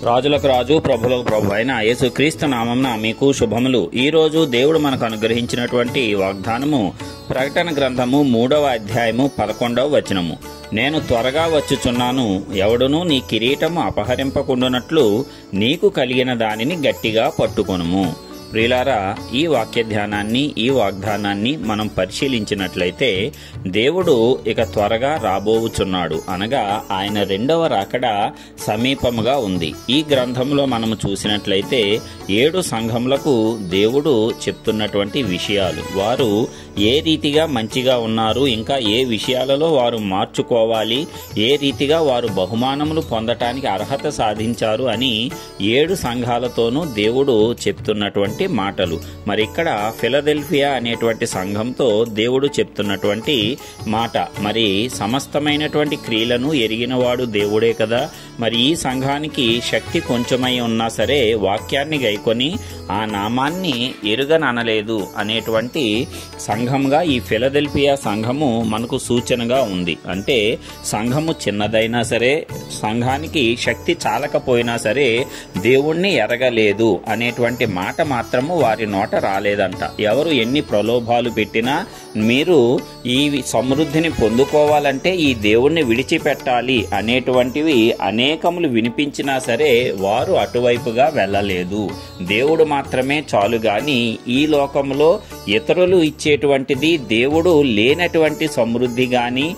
రాజులకు రాజు ప్రభులకు ప్రభు అయిన యేసుక్రీస్తు నామమున మీకు శుభములు. ఈ రోజు దేవుడు మనకు అనుగ్రహించినటువంటి వాగ్దానము ప్రకటన గ్రంథము 3వ అధ్యాయము 11వ వచనము. నేను త్వరగా వచ్చుచున్నాను, ఎవడునూ నీ కిరీటము అపహరింపకుండునట్లు నీకు కలిగిన దానిని గట్టిగా పట్టుకొనుము. ప్రియులారా, ఈ వాక్య ధ్యానాన్ని, ఈ వాగ్దానాన్ని మనం పరిశీలించినట్లయితే దేవుడు ఇక త్వరగా రాబోవుచున్నాడు, అనగా ఆయన రెండవ రాకడ సమీపముగా ఉంది. ఈ గ్రంథంలో మనము చూసినట్లయితే 7 సంఘములకు దేవుడు చెప్తున్నటువంటి విషయాలు, వారు ఏ రీతిగా మంచిగా ఉన్నారు, ఇంకా ఏ విషయాలలో వారు మార్చుకోవాలి, ఏ రీతిగా వారు బహుమానములు పొందటానికి అర్హత సాధించారు అని 7 సంఘాలతోనూ దేవుడు చెప్తున్నటువంటి మాటలు. మరి ఇక్కడ ఫిలదెల్ఫియా అనేటువంటి సంఘంతో దేవుడు చెప్తున్నటువంటి మాట, మరి సమస్తమైనటువంటి క్రియలను ఎరిగినవాడు దేవుడే కదా. మరి ఈ సంఘానికి శక్తి కొంచెమై ఉన్నా సరే వాక్యాన్ని గైకొని ఆ నామాన్ని ఎరుగననలేదు అనేటువంటి సంఘంగా ఈ ఫిలదెల్ఫియా సంఘము మనకు సూచనగా ఉంది. అంటే సంఘము చిన్నదైనా సరే, సంఘానికి శక్తి చాలకపోయినా సరే దేవుణ్ణి ఎరగలేదు అనేటువంటి మాట మాత్రము వారి నోట రాలేదంట. ఎవరు ఎన్ని ప్రలోభాలు పెట్టినా మీరు ఈ సమృద్ధిని పొందుకోవాలంటే ఈ దేవుణ్ణి విడిచిపెట్టాలి అనేటువంటివి అనేకములు వినిపించినా సరే వారు అటువైపుగా వెళ్ళలేదు. దేవుడు మాత్రమే చాలు గాని ఈ లోకంలో ఇతరులు ఇచ్చేటువంటిది, దేవుడు లేనటువంటి సమృద్ధి గాని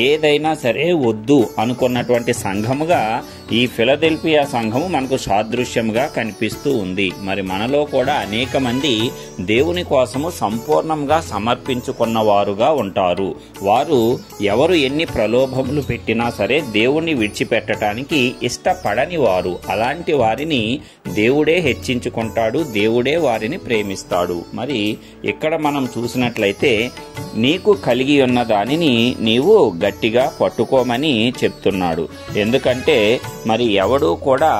ఏదైనా సరే వద్దు అనుకున్నటువంటి సంఘముగా ఈ ఫిలదెల్ఫియా సంఘము మనకు సాదృశ్యంగా కనిపిస్తూ ఉంది. మరి మనలో కూడా అనేక మంది దేవుని కోసము సంపూర్ణంగా సమర్పించుకున్న వారుగా ఉంటారు. వారు ఎవరు ఎన్ని ప్రలోభములు పెట్టినా సరే దేవుణ్ణి విడిచిపెట్టడానికి ఇష్టపడని వారు. అలాంటి వారిని దేవుడే హెచ్చించుకుంటాడు, దేవుడే వారిని ప్రేమిస్తాడు. మరి ఇక్కడ మనం చూసినట్లయితే నీకు కలిగి ఉన్న దానిని నీవు గట్టిగా పట్టుకోమని చెప్తున్నాడు. ఎందుకంటే మరి ఎవడు కూడా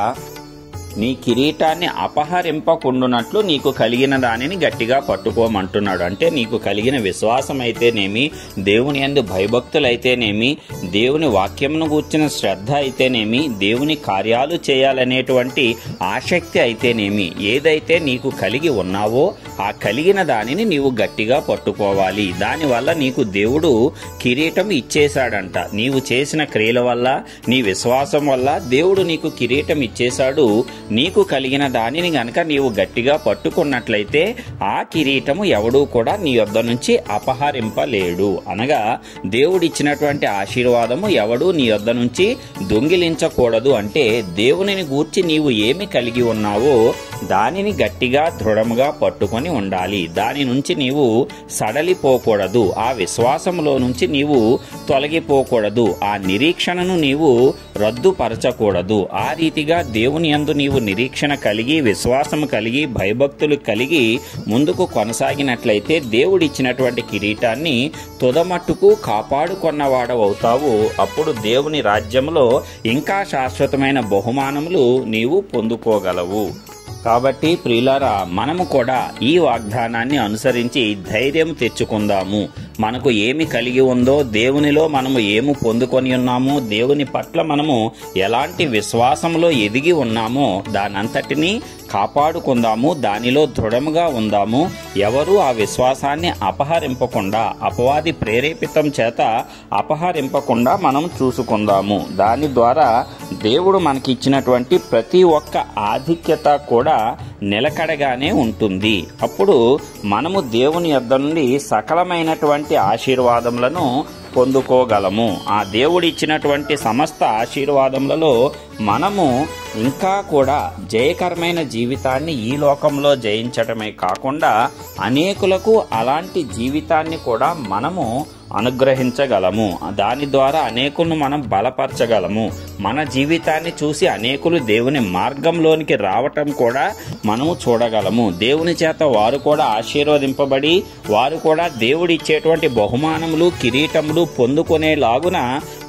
నీ కిరీటాన్ని అపహరింపకుండునట్లు నీకు కలిగిన దానిని గట్టిగా పట్టుకోమంటున్నాడు. అంటే నీకు కలిగిన విశ్వాసం అయితేనేమి, దేవుని యందు భయభక్తులైతేనేమి, దేవుని వాక్యమును గూర్చిన శ్రద్ధ అయితేనేమి, దేవుని కార్యాలు చేయాలనేటువంటి ఆసక్తి అయితేనేమి, ఏదైతే నీకు కలిగి ఉన్నావో ఆ కలిగిన దానిని నీవు గట్టిగా పట్టుకోవాలి. దానివల్ల నీకు దేవుడు కిరీటం ఇచ్చేశాడంట. నీవు చేసిన క్రియల వల్ల, నీ విశ్వాసం వల్ల దేవుడు నీకు కిరీటం ఇచ్చేశాడు. నీకు కలిగిన దానిని గనక నీవు గట్టిగా పట్టుకున్నట్లయితే ఆ కిరీటము ఎవడూ కూడా నీ యొద్ద నుంచి అపహరింపలేడు. అనగా దేవుడిచ్చినటువంటి ఆశీర్వాదము ఎవడూ నీ యొద్ద నుంచి దొంగిలించకూడదు. అంటే దేవునిని గూర్చి నీవు ఏమి కలిగి ఉన్నావో దానిని గట్టిగా దృఢముగా పట్టుకొని ఉండాలి. దాని నుంచి నీవు సడలిపోకూడదు. ఆ విశ్వాసంలో నుంచి నీవు తొలగిపోకూడదు. ఆ నిరీక్షణను నీవు రద్దుపరచకూడదు. ఆ రీతిగా దేవుని యందు నీవు నిరీక్షణ కలిగి, విశ్వాసము కలిగి, భయభక్తులు కలిగి ముందుకు కొనసాగినట్లయితే దేవుడిచ్చినటువంటి కిరీటాన్ని తుదమట్టుకు కాపాడుకున్నవాడవవుతావు. అప్పుడు దేవుని రాజ్యంలో ఇంకా శాశ్వతమైన బహుమానములు నీవు పొందుకోగలవు. కాబట్టి ప్రియులారా, మనము కూడా ఈ వాగ్దానాన్ని అనుసరించి ధైర్యం తెచ్చుకుందాము. మనకు ఏమి కలిగి ఉందో, దేవునిలో మనము ఏమి పొందుకొని ఉన్నామో, దేవుని పట్ల మనము ఎలాంటి విశ్వాసంలో ఎదిగి ఉన్నామో దానంతటినీ కాపాడుకుందాము. దానిలో దృఢముగా ఉందాము. ఎవరు ఆ విశ్వాసాన్ని అపహరింపకుండా, అపవాది ప్రేరేపితం చేత అపహరింపకుండా మనం చూసుకుందాము. దాని ద్వారా దేవుడు మనకిచ్చినటువంటి ప్రతి ఒక్క ఆధిక్యత కూడా నిలకడగానే ఉంటుంది. అప్పుడు మనము దేవుని యొద్ద నుండి సకలమైనటువంటి ఆశీర్వాదములను పొందుకోగలము. ఆ దేవుడు ఇచ్చినటువంటి సమస్త ఆశీర్వాదములలో మనము ఇంకా కూడా జయకరమైన జీవితాన్ని ఈ లోకంలో జయించడమే కాకుండా అనేకులకు అలాంటి జీవితాన్ని కూడా మనము అనుగ్రహించగలము. దాని ద్వారా అనేకులను మనం బలపరచగలము. మన జీవితాన్ని చూసి అనేకులు దేవుని మార్గంలోనికి రావటం కూడా మనము చూడగలము. దేవుని చేత వారు కూడా ఆశీర్వదింపబడి వారు కూడా దేవుడిచ్చేటువంటి బహుమానములు, కిరీటములు పొందుకునేలాగున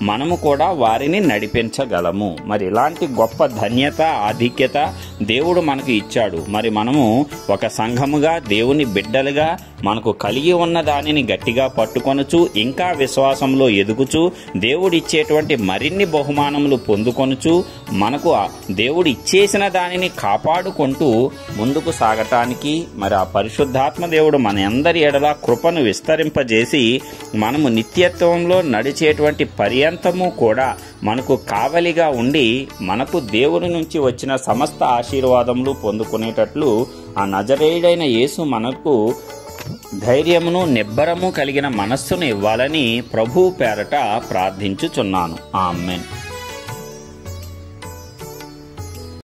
మనము కూడా వారిని నడిపించగలము. మరి ఇలాంటి గొప్ప ధన్యత, ఆధిక్యత దేవుడు మనకు ఇచ్చాడు. మరి మనము ఒక సంఘముగా, దేవుని బిడ్డలుగా మనకు కలిగి ఉన్న దానిని గట్టిగా పట్టుకొనుచు, ఇంకా విశ్వాసంలో ఎదుగుచు, దేవుడు ఇచ్చేటువంటి మరిన్ని బహుమానములు పొందుకొనుచు, మనకు దేవుడు ఇచ్చేసిన దానిని కాపాడుకుంటూ ముందుకు సాగటానికి మరి ఆ పరిశుద్ధాత్మ దేవుడు మన అందరి ఎడల కృపను విస్తరింపజేసి మనము నిత్యత్వంలో నడిచేటువంటి పర్యంతము కూడా మనకు కావలిగా ఉండి మనకు దేవుని నుంచి వచ్చిన సమస్త ఆశీర్వాదములు పొందుకునేటట్లు ఆ నజరేయుడైన యేసు మనకు ధైర్యమును, నిబ్బరము కలిగిన మనస్సును ఇవ్వాలని ప్రభువు పేరట ప్రార్థించుచున్నాను. ఆమేన్.